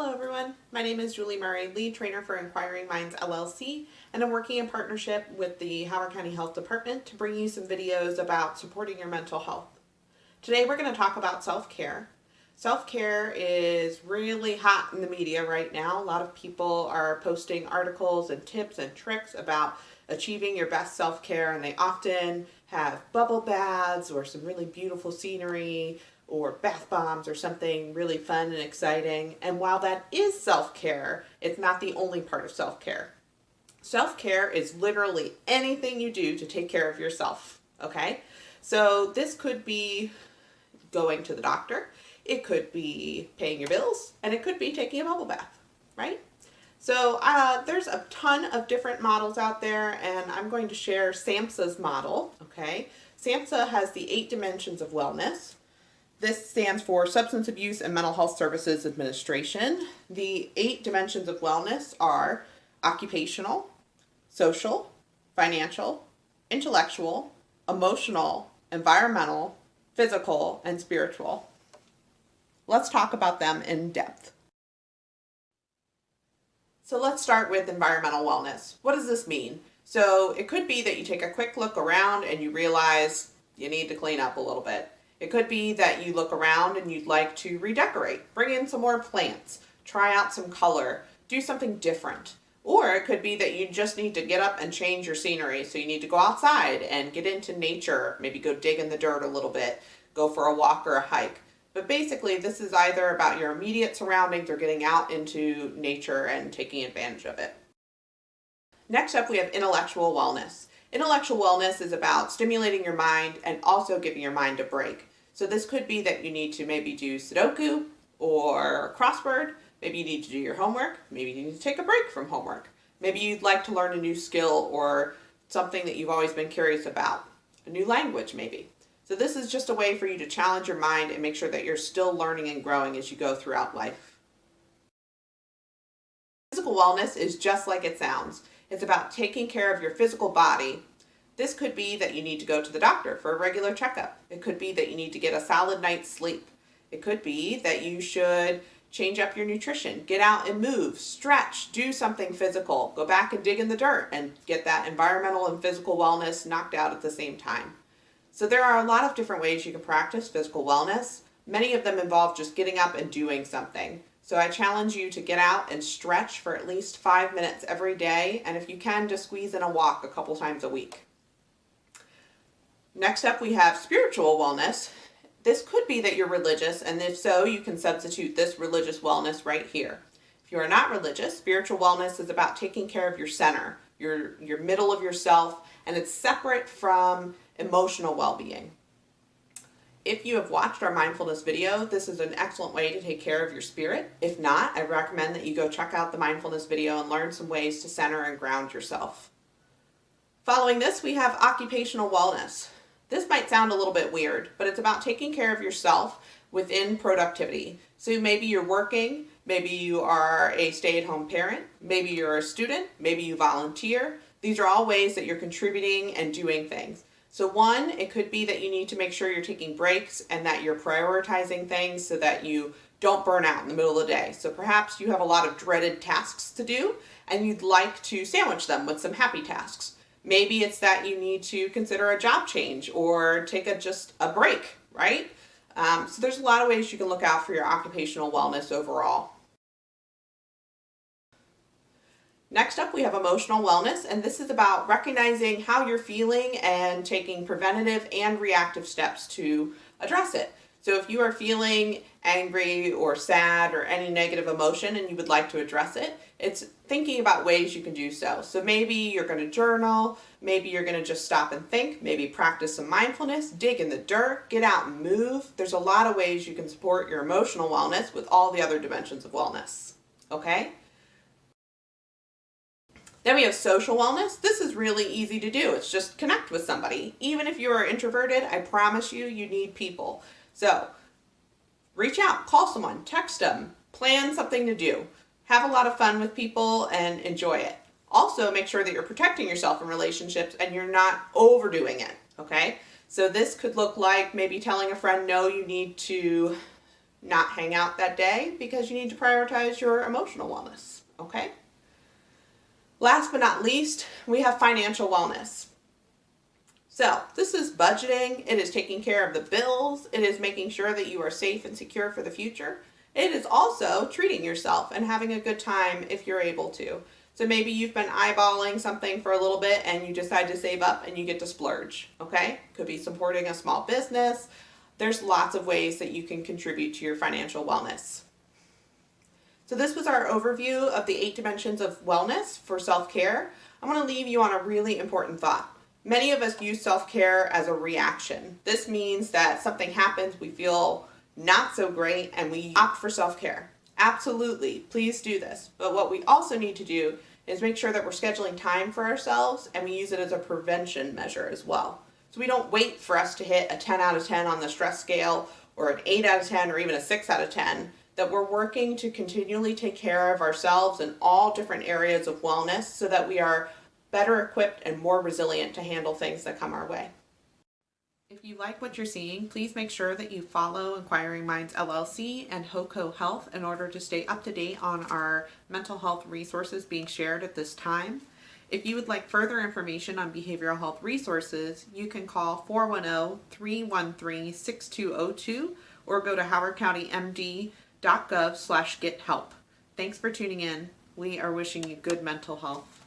Hello everyone, my name is Julie Murray, lead trainer for Inquiring Minds LLC, and I'm working in partnership with the Howard County Health Department to bring you some videos about supporting your mental health. Today we're going to talk about self-care. Self-care is really hot in the media right now. A lot of people are posting articles and tips and tricks about achieving your best self-care, and they often have bubble baths or some really beautiful scenery or bath bombs or something really fun and exciting. And while that is self-care, it's not the only part of self-care. Self-care is literally anything you do to take care of yourself, okay? So this could be going to the doctor, it could be paying your bills, and it could be taking a bubble bath, right? So there's a ton of different models out there, and I'm going to share SAMHSA's model, okay? SAMHSA has the 8 dimensions of wellness. This stands for Substance Abuse and Mental Health Services Administration. The 8 dimensions of wellness are occupational, social, financial, intellectual, emotional, environmental, physical, and spiritual. Let's talk about them in depth. So let's start with environmental wellness. What does this mean? So it could be that you take a quick look around and you realize you need to clean up a little bit. It could be that you look around and you'd like to redecorate, bring in some more plants, try out some color, do something different. Or it could be that you just need to get up and change your scenery. So you need to go outside and get into nature, maybe go dig in the dirt a little bit, go for a walk or a hike. But basically this is either about your immediate surroundings or getting out into nature and taking advantage of it. Next up, we have intellectual wellness. Intellectual wellness is about stimulating your mind and also giving your mind a break. So this could be that you need to maybe do Sudoku or crossword. Maybe you need to do your homework. Maybe you need to take a break from homework. Maybe you'd like to learn a new skill or something that you've always been curious about. A new language maybe. So this is just a way for you to challenge your mind and make sure that you're still learning and growing as you go throughout life. Physical wellness is just like it sounds. It's about taking care of your physical body. This could be that you need to go to the doctor for a regular checkup. It could be that you need to get a solid night's sleep. It could be that you should change up your nutrition, get out and move, stretch, do something physical, go back and dig in the dirt and get that environmental and physical wellness knocked out at the same time. So there are a lot of different ways you can practice physical wellness. Many of them involve just getting up and doing something. So I challenge you to get out and stretch for at least 5 minutes every day, and if you can, just squeeze in a walk a couple times a week. Next up, we have spiritual wellness. This could be that you're religious, and if so, you can substitute this religious wellness right here. If you are not religious, spiritual wellness is about taking care of your center, your middle of yourself, and it's separate from emotional well-being. If you have watched our mindfulness video, this is an excellent way to take care of your spirit. If not, I recommend that you go check out the mindfulness video and learn some ways to center and ground yourself. Following this, we have occupational wellness. This might sound a little bit weird, but it's about taking care of yourself within productivity. So maybe you're working, maybe you are a stay-at-home parent, maybe you're a student, maybe you volunteer. These are all ways that you're contributing and doing things. So one, it could be that you need to make sure you're taking breaks and that you're prioritizing things so that you don't burn out in the middle of the day. So perhaps you have a lot of dreaded tasks to do and you'd like to sandwich them with some happy tasks. Maybe it's that you need to consider a job change or take just a break, right? So there's a lot of ways you can look out for your occupational wellness overall. Next up, we have emotional wellness, and this is about recognizing how you're feeling and taking preventative and reactive steps to address it. So if you are feeling angry or sad or any negative emotion and you would like to address it, it's thinking about ways you can do so. So maybe you're going to journal, maybe you're going to just stop and think, maybe practice some mindfulness, dig in the dirt, get out and move. There's a lot of ways you can support your emotional wellness with all the other dimensions of wellness, okay? Then we have social wellness. This is really easy to do. It's just connect with somebody. Even if you are introverted, I promise you, you need people. So reach out, call someone, text them, plan something to do. Have a lot of fun with people and enjoy it. Also, make sure that you're protecting yourself in relationships and you're not overdoing it, okay? So this could look like maybe telling a friend, no, you need to not hang out that day because you need to prioritize your emotional wellness, okay? Last but not least, we have financial wellness. So this is budgeting, it is taking care of the bills, it is making sure that you are safe and secure for the future. It is also treating yourself and having a good time if you're able to. So maybe you've been eyeballing something for a little bit and you decide to save up and you get to splurge, okay? Could be supporting a small business. There's lots of ways that you can contribute to your financial wellness. So this was our overview of the 8 dimensions of wellness for self-care. I want to leave you on a really important thought. Many of us use self-care as a reaction. This means that something happens, we feel not so great, and we opt for self-care. Absolutely, please do this. But what we also need to do is make sure that we're scheduling time for ourselves and we use it as a prevention measure as well. So we don't wait for us to hit a 10 out of 10 on the stress scale or an 8 out of 10 or even a 6 out of 10, that we're working to continually take care of ourselves in all different areas of wellness so that we are better equipped and more resilient to handle things that come our way. If you like what you're seeing, please make sure that you follow Inquiring Minds LLC and HOCO Health in order to stay up to date on our mental health resources being shared at this time. If you would like further information on behavioral health resources, you can call 410-313-6202 or go to howardcountymd.gov/gethelp. Thanks for tuning in. We are wishing you good mental health.